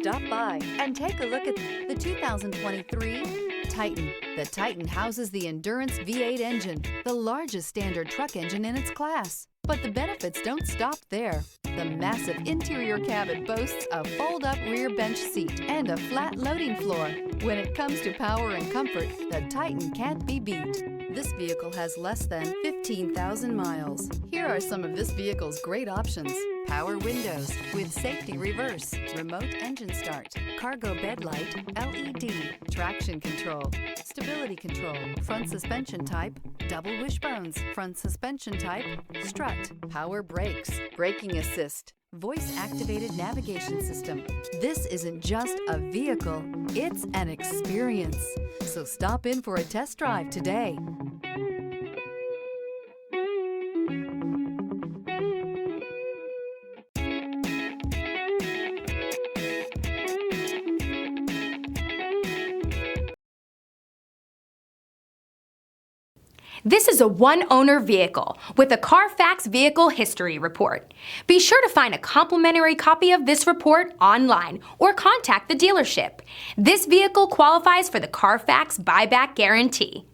Stop by and take a look at the 2023 Titan. The Titan houses the Endurance V8 engine, the largest standard truck engine in its class. But the benefits don't stop there. The massive interior cabin boasts a fold-up rear bench seat and a flat loading floor. When it comes to power and comfort, the Titan can't be beat. This vehicle has less than 15,000 miles. Here are some of this vehicle's great options: power windows with safety reverse, remote engine start, cargo bed light, LED, traction control, stability control, front suspension type, double wishbones, front suspension type, strut, power brakes, braking assist, voice-activated navigation system. This isn't just a vehicle, it's an experience. So stop in for a test drive today. This is a one-owner vehicle with a Carfax Vehicle History Report. Be sure to find a complimentary copy of this report online or contact the dealership. This vehicle qualifies for the Carfax Buyback Guarantee.